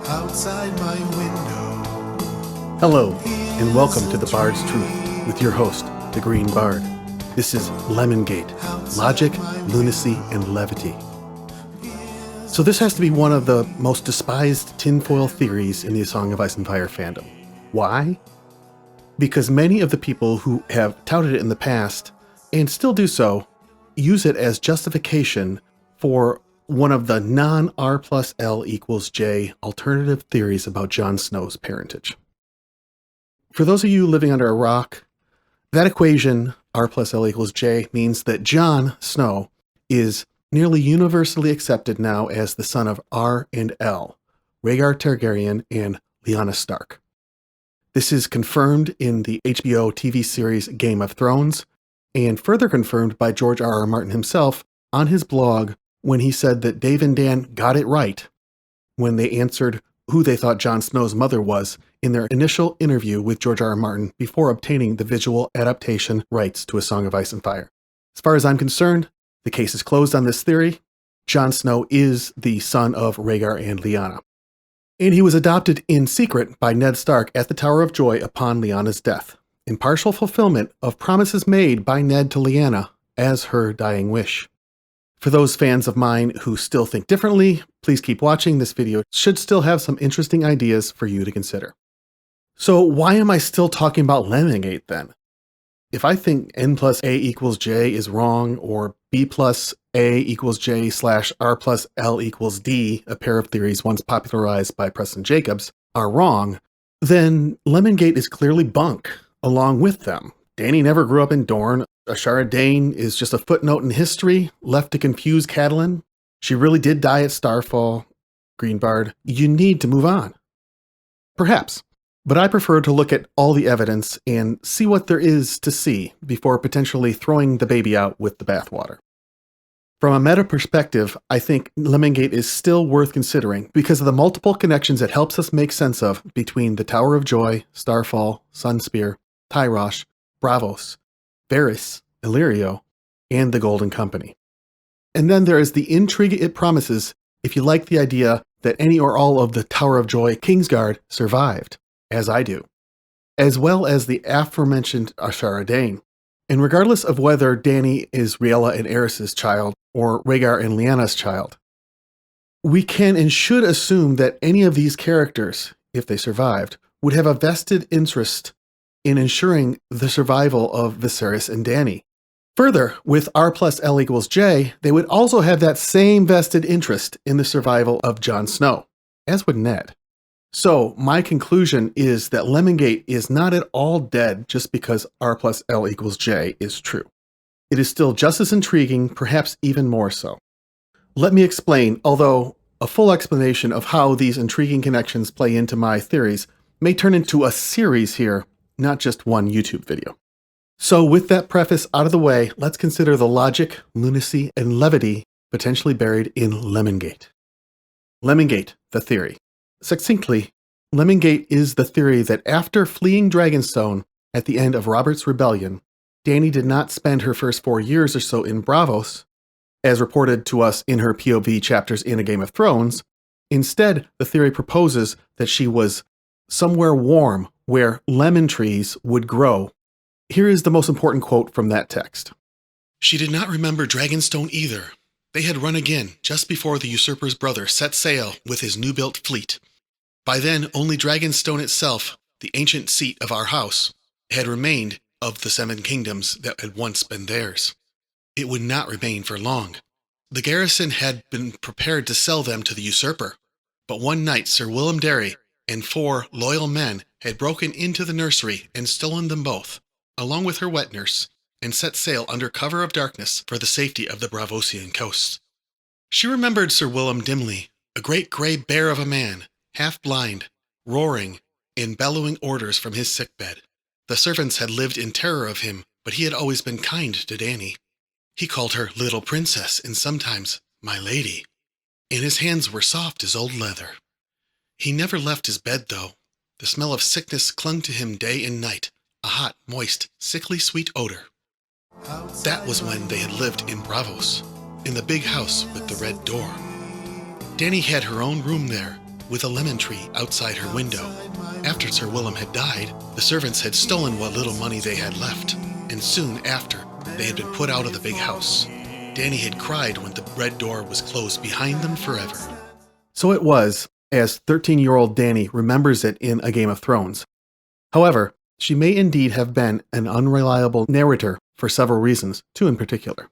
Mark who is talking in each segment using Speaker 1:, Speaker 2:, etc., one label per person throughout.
Speaker 1: outside my window.
Speaker 2: Hello, and welcome to The Bard's Truth with your host, the Green Bard. This is Lemongate, logic, lunacy, and levity. So this has to be one of the most despised tinfoil theories in the A Song of Ice and Fire fandom. Why? Because many of the people who have touted it in the past, and still do so, use it as justification for one of the non-R plus L equals J alternative theories about Jon Snow's parentage. For those of you living under a rock, that equation, R plus L equals J, means that Jon Snow is nearly universally accepted now as the son of R and L, Rhaegar Targaryen and Lyanna Stark. This is confirmed in the HBO TV series Game of Thrones, and further confirmed by George R.R. Martin himself on his blog when he said that Dave and Dan got it right when they answered who they thought Jon Snow's mother was in their initial interview with George R.R. Martin before obtaining the visual adaptation rights to A Song of Ice and Fire. As far as I'm concerned, the case is closed on this theory. Jon Snow is the son of Rhaegar and Lyanna. And he was adopted in secret by Ned Stark at the Tower of Joy upon Lyanna's death, in partial fulfillment of promises made by Ned to Lyanna as her dying wish. For those fans of mine who still think differently, please keep watching. This video should still have some interesting ideas for you to consider. So why am I still talking about Lemongate then? If I think N plus A equals J is wrong, or B plus A equals J / R plus L equals D, a pair of theories once popularized by Preston Jacobs, are wrong, then Lemongate is clearly bunk along with them. Dany never grew up in Dorne. Ashara Dane is just a footnote in history, left to confuse Catelyn. She really did die at Starfall. Greenbard, you need to move on. Perhaps, but I prefer to look at all the evidence and see what there is to see before potentially throwing the baby out with the bathwater. From a meta perspective, I think Lemongate is still worth considering because of the multiple connections it helps us make sense of between the Tower of Joy, Starfall, Sunspear, Tyrosh, Braavos, Varys, Illyrio, and the Golden Company. And then there is the intrigue it promises if you like the idea that any or all of the Tower of Joy Kingsguard survived, as I do, as well as the aforementioned Ashara Dane. And regardless of whether Dany is Rhaella and Aerys' child or Rhaegar and Lyanna's child, we can and should assume that any of these characters, if they survived, would have a vested interest in ensuring the survival of Viserys and Dany. Further, with R plus L equals J, they would also have that same vested interest in the survival of Jon Snow, as would Ned. So my conclusion is that Lemongate is not at all dead just because R plus L equals J is true. It is still just as intriguing, perhaps even more so. Let me explain, although a full explanation of how these intriguing connections play into my theories may turn into a series here, not just one YouTube video. So with that preface out of the way, let's consider the logic, lunacy, and levity potentially buried in Lemongate. Lemongate, the theory. Succinctly, Lemongate is the theory that after fleeing Dragonstone at the end of Robert's Rebellion, Dany did not spend her first 4 years or so in Braavos, as reported to us in her POV chapters in A Game of Thrones. Instead, the theory proposes that she was somewhere warm where lemon trees would grow. Here is the most important quote from that text. She did not remember Dragonstone either. They had run again just before the usurper's brother set sail with his new-built fleet. By then, only Dragonstone itself, the ancient seat of our house, had remained of the 7 kingdoms that had once been theirs. It would not remain for long. The garrison had been prepared to sell them to the usurper, but one night Sir Willem Darry and 4 loyal men had broken into the nursery and stolen them both, along with her wet nurse, and set sail under cover of darkness for the safety of the Braavosian coast. She remembered Sir Willem dimly, a great grey bear of a man, half-blind, roaring, and bellowing orders from his sickbed. The servants had lived in terror of him, but he had always been kind to Dany. He called her little princess and sometimes my lady, and his hands were soft as old leather. He never left his bed, though. The smell of sickness clung to him day and night, a hot, moist, sickly sweet odor. That was when they had lived in Braavos, in the big house with the red door. Dany had her own room there, with a lemon tree outside her window. After Sir Willem had died, the servants had stolen what little money they had left, and soon after, they had been put out of the big house. Dany had cried when the red door was closed behind them forever. So it was, as 13-year-old Dany remembers it in A Game of Thrones. However, she may indeed have been an unreliable narrator for several reasons, two in particular.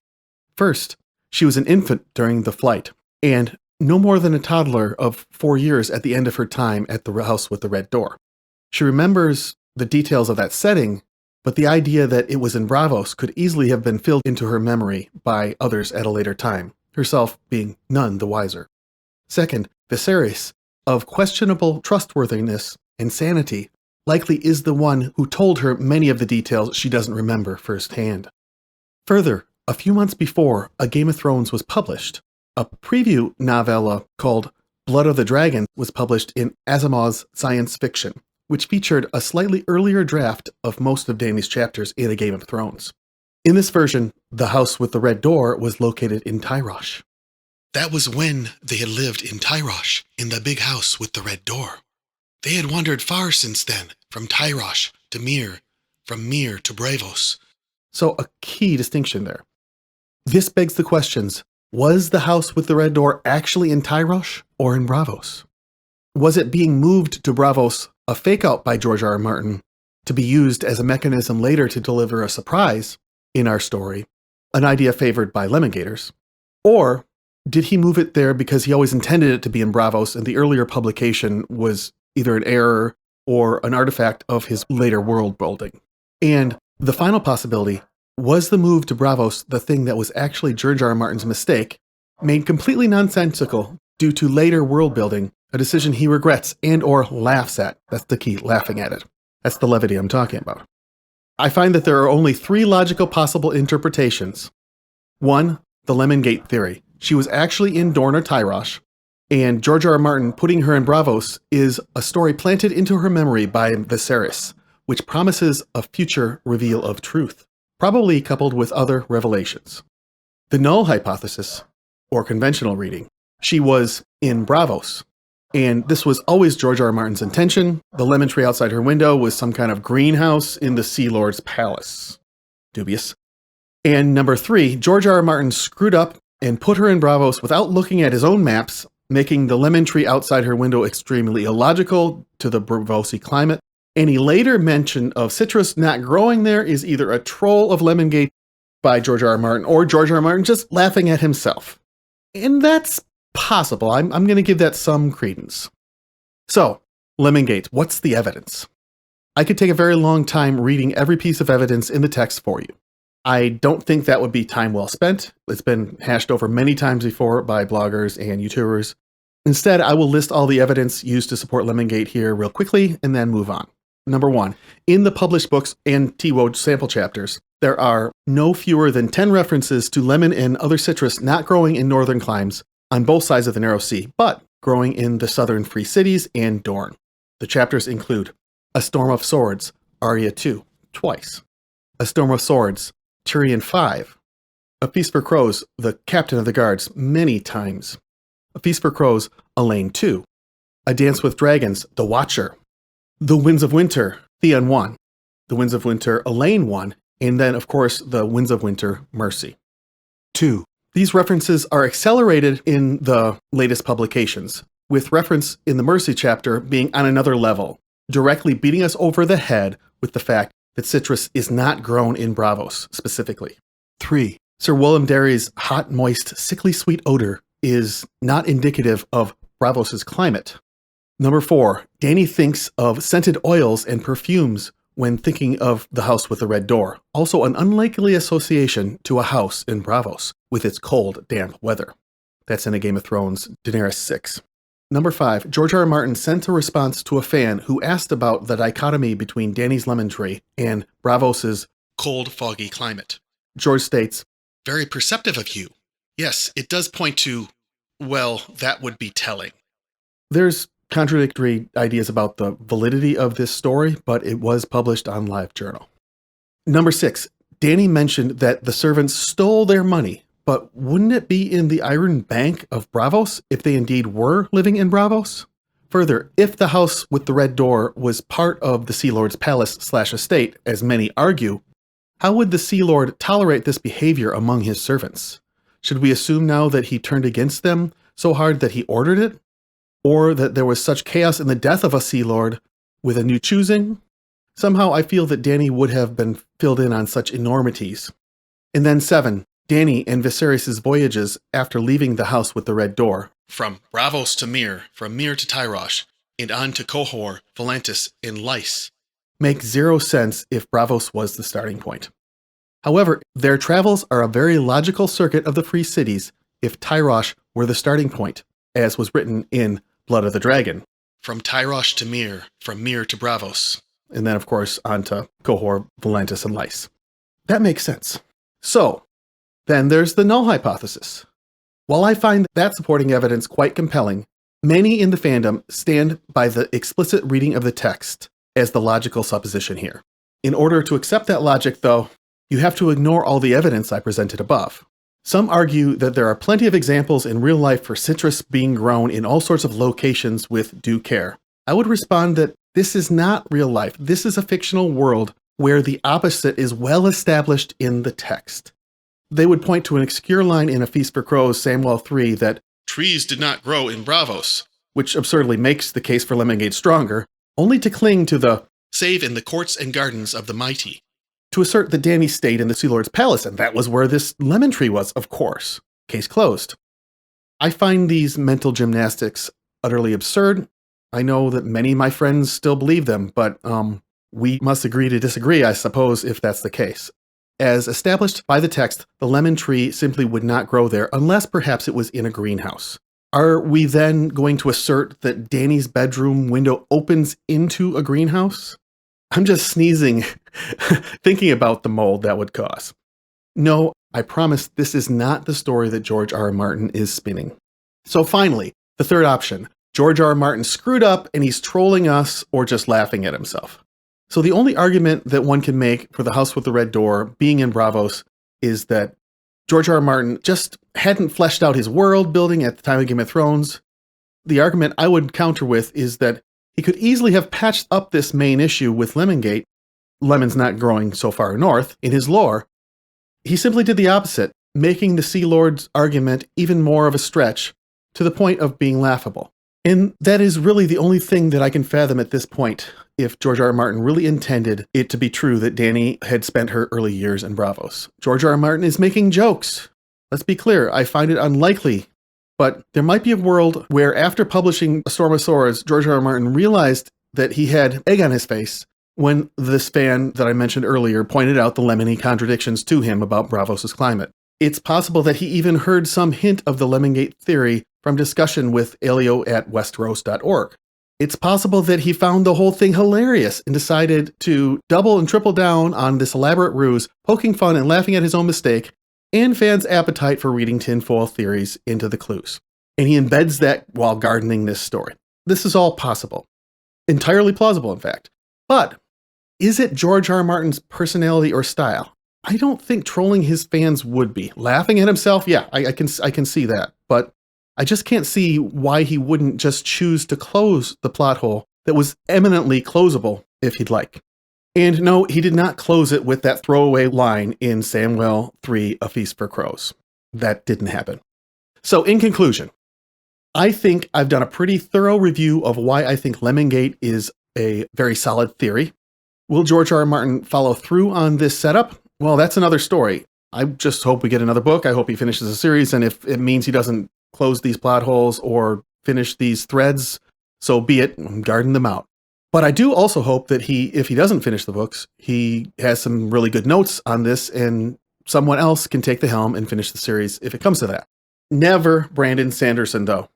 Speaker 2: First, she was an infant during the flight, and no more than a toddler of 4 years at the end of her time at the house with the red door. She remembers the details of that setting, but the idea that it was in Braavos could easily have been filled into her memory by others at a later time, herself being none the wiser. Second, Viserys, of questionable trustworthiness and sanity, likely is the one who told her many of the details she doesn't remember firsthand. Further, a few months before A Game of Thrones was published, a preview novella called Blood of the Dragon was published in Asimov's science fiction, which featured a slightly earlier draft of most of Dany's chapters in A Game of Thrones. In this version, the house with the red door was located in Tyrosh. That was when they had lived in Tyrosh, in the big house with the red door. They had wandered far since then, from Tyrosh to Myr, from Myr to Braavos. So a key distinction there. This begs the questions, was the house with the red door actually in Tyrosh or in Braavos? Was it being moved to Braavos, a fake-out by George R. R. Martin, to be used as a mechanism later to deliver a surprise in our story, an idea favored by Lemongaters? Or did he move it there because he always intended it to be in Braavos and the earlier publication was either an error or an artifact of his later world building? And the final possibility, was the move to Braavos the thing that was actually George R. R. Martin's mistake, made completely nonsensical due to later world building, a decision he regrets and or laughs at? That's the key, laughing at it. That's the levity I'm talking about. I find that there are only 3 logical possible interpretations. 1, the Lemongate theory. She was actually in Dorne or Tyrosh, and George R. R. Martin putting her in Braavos is a story planted into her memory by Viserys, which promises a future reveal of truth, probably coupled with other revelations. The null hypothesis, or conventional reading, she was in Braavos, and this was always George R. R. Martin's intention. The lemon tree outside her window was some kind of greenhouse in the Sea Lord's palace. Dubious. And number 3, George R. R. Martin screwed up and put her in Braavos without looking at his own maps, making the lemon tree outside her window extremely illogical to the Braavosi climate. Any later mention of citrus not growing there is either a troll of Lemongate by George R. R. Martin or George R. R. Martin just laughing at himself. And that's possible. I'm going to give that some credence. So, Lemongate, what's the evidence? I could take a very long time reading every piece of evidence in the text for you. I don't think that would be time well spent. It's been hashed over many times before by bloggers and YouTubers. Instead, I will list all the evidence used to support Lemongate here real quickly and then move on. Number 1, in the published books and TWO sample chapters, there are no fewer than 10 references to lemon and other citrus not growing in northern climes on both sides of the Narrow Sea, but growing in the southern Free Cities and Dorne. The chapters include A Storm of Swords, Arya 2, twice. A Storm of Swords, Tyrion 5. A Feast for Crows, the Captain of the Guards, many times. A Feast for Crows, Elaine 2. A Dance with Dragons, The Watcher. The Winds of Winter, Theon 1. The Winds of Winter, Elaine 1. And then, of course, the Winds of Winter, Mercy 2. These references are accelerated in the latest publications, with reference in the Mercy chapter being on another level, directly beating us over the head with the fact that citrus is not grown in Braavos specifically. 3. Sir Willem Darry's hot, moist, sickly sweet odor is not indicative of Braavos' climate. Number 4, Dany thinks of scented oils and perfumes when thinking of the house with the red door, also an unlikely association to a house in Braavos with its cold, damp weather. That's in A Game of Thrones, Daenerys 6. Number 5, George R. R. Martin sent a response to a fan who asked about the dichotomy between Dany's lemon tree and Braavos' cold, foggy climate. George states, "Very perceptive of you. Yes, it does point to, well, that would be telling." There's contradictory ideas about the validity of this story, but it was published on LiveJournal. Number 6, Dany mentioned that the servants stole their money, but wouldn't it be in the Iron Bank of Braavos if they indeed were living in Braavos? Further, if the house with the red door was part of the Sea Lord's palace/estate, as many argue, how would the Sea Lord tolerate this behavior among his servants? Should we assume now that he turned against them so hard that he ordered it? Or that there was such chaos in the death of a Sea Lord with a new choosing? Somehow I feel that Dany would have been filled in on such enormities. And then 7. Dany and Viserys' voyages after leaving the house with the red door. From Braavos to Myr, from Myr to Tyrosh, and on to Qohor, Volantis, and Lys. Make zero sense if Braavos was the starting point. However, their travels are a very logical circuit of the Free Cities if Tyrosh were the starting point, as was written in Blood of the Dragon. From Tyrosh to Myr, from Myr to Braavos. And then, of course, on to Qohor, Volantis, and Lys. That makes sense. So, then there's the null hypothesis. While I find that supporting evidence quite compelling, many in the fandom stand by the explicit reading of the text as the logical supposition here. In order to accept that logic, though, you have to ignore all the evidence I presented above. Some argue that there are plenty of examples in real life for citrus being grown in all sorts of locations with due care. I would respond that this is not real life. This is a fictional world where the opposite is well established in the text. They would point to an obscure line in A Feast for Crows, Samuel 3, that trees did not grow in Braavos, which absurdly makes the case for Lemongate stronger, only to cling to the save in the courts and gardens of the mighty, to assert that Dany stayed in the Sea Lord's palace, and that was where this lemon tree was, of course. Case closed. I find these mental gymnastics utterly absurd. I know that many of my friends still believe them, but we must agree to disagree, I suppose, if that's the case. As established by the text, the lemon tree simply would not grow there unless perhaps it was in a greenhouse. Are we then going to assert that Dany's bedroom window opens into a greenhouse? I'm just sneezing thinking about the mold that would cause. No, I promise this is not the story that George R. R. Martin is spinning. So finally, the third option. George R. R. Martin screwed up and he's trolling us or just laughing at himself. So the only argument that one can make for the house with the red door being in Braavos is that George R. R. Martin just hadn't fleshed out his world building at the time of Game of Thrones. The argument I would counter with is that he could easily have patched up this main issue with Lemongate, lemons not growing so far north, in his lore. He simply did the opposite, making the Sea Lord's argument even more of a stretch, to the point of being laughable. And that is really the only thing that I can fathom at this point, if George R. R. Martin really intended it to be true that Dany had spent her early years in Braavos. George R. R. Martin is making jokes. Let's be clear, I find it unlikely, but there might be a world where after publishing A Storm of Swords, George R. R. Martin realized that he had egg on his face when this fan that I mentioned earlier pointed out the lemony contradictions to him about Braavos' climate. It's possible that he even heard some hint of the Lemongate theory from discussion with Elio at Westeros.org. It's possible that he found the whole thing hilarious and decided to double and triple down on this elaborate ruse, poking fun and laughing at his own mistake, and fans' appetite for reading tinfoil theories into the clues. And he embeds that while gardening this story. This is all possible. Entirely plausible, in fact. But is it George R. R. Martin's personality or style? I don't think trolling his fans would be. Laughing at himself, yeah, I can see that. But I just can't see why he wouldn't just choose to close the plot hole that was eminently closable if he'd like. And no, he did not close it with that throwaway line in Samuel 3, A Feast for Crows. That didn't happen. So in conclusion, I think I've done a pretty thorough review of why I think Lemongate is a very solid theory. Will George R. R. Martin follow through on this setup? Well, that's another story. I just hope we get another book. I hope he finishes a series, and if it means he doesn't close these plot holes or finish these threads, so be it, garden them out. But I do also hope that if he doesn't finish the books, he has some really good notes on this and someone else can take the helm and finish the series if it comes to that. Never Brandon Sanderson, though.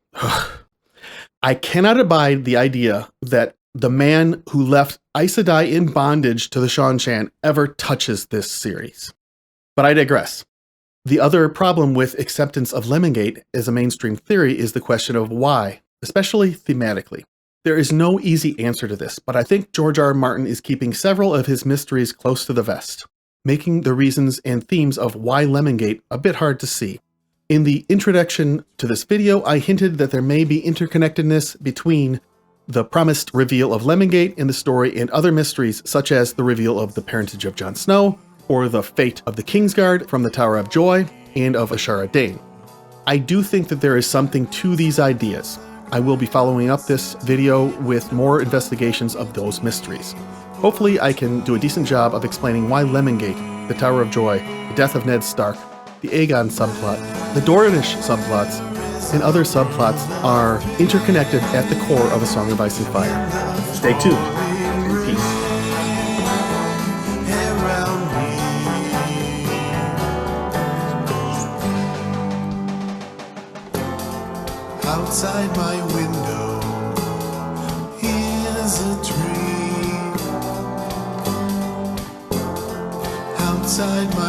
Speaker 2: I cannot abide the idea that the man who left Aes Sedai in bondage to the Seanchan ever touches this series. But I digress. The other problem with acceptance of Lemongate as a mainstream theory is the question of why, especially thematically. There is no easy answer to this, but I think George R. R. Martin is keeping several of his mysteries close to the vest, making the reasons and themes of why Lemongate a bit hard to see. In the introduction to this video, I hinted that there may be interconnectedness between the promised reveal of Lemongate in the story and other mysteries such as the reveal of the parentage of Jon Snow, or the fate of the Kingsguard from the Tower of Joy, and of Ashara Dane. I do think that there is something to these ideas. I will be following up this video with more investigations of those mysteries. Hopefully I can do a decent job of explaining why Lemongate, the Tower of Joy, the death of Ned Stark, the Aegon subplot, the Dornish subplots, and other subplots are interconnected at the core of A Song of Ice and Fire. Stay tuned, and peace.
Speaker 1: Outside my window is a tree. Outside my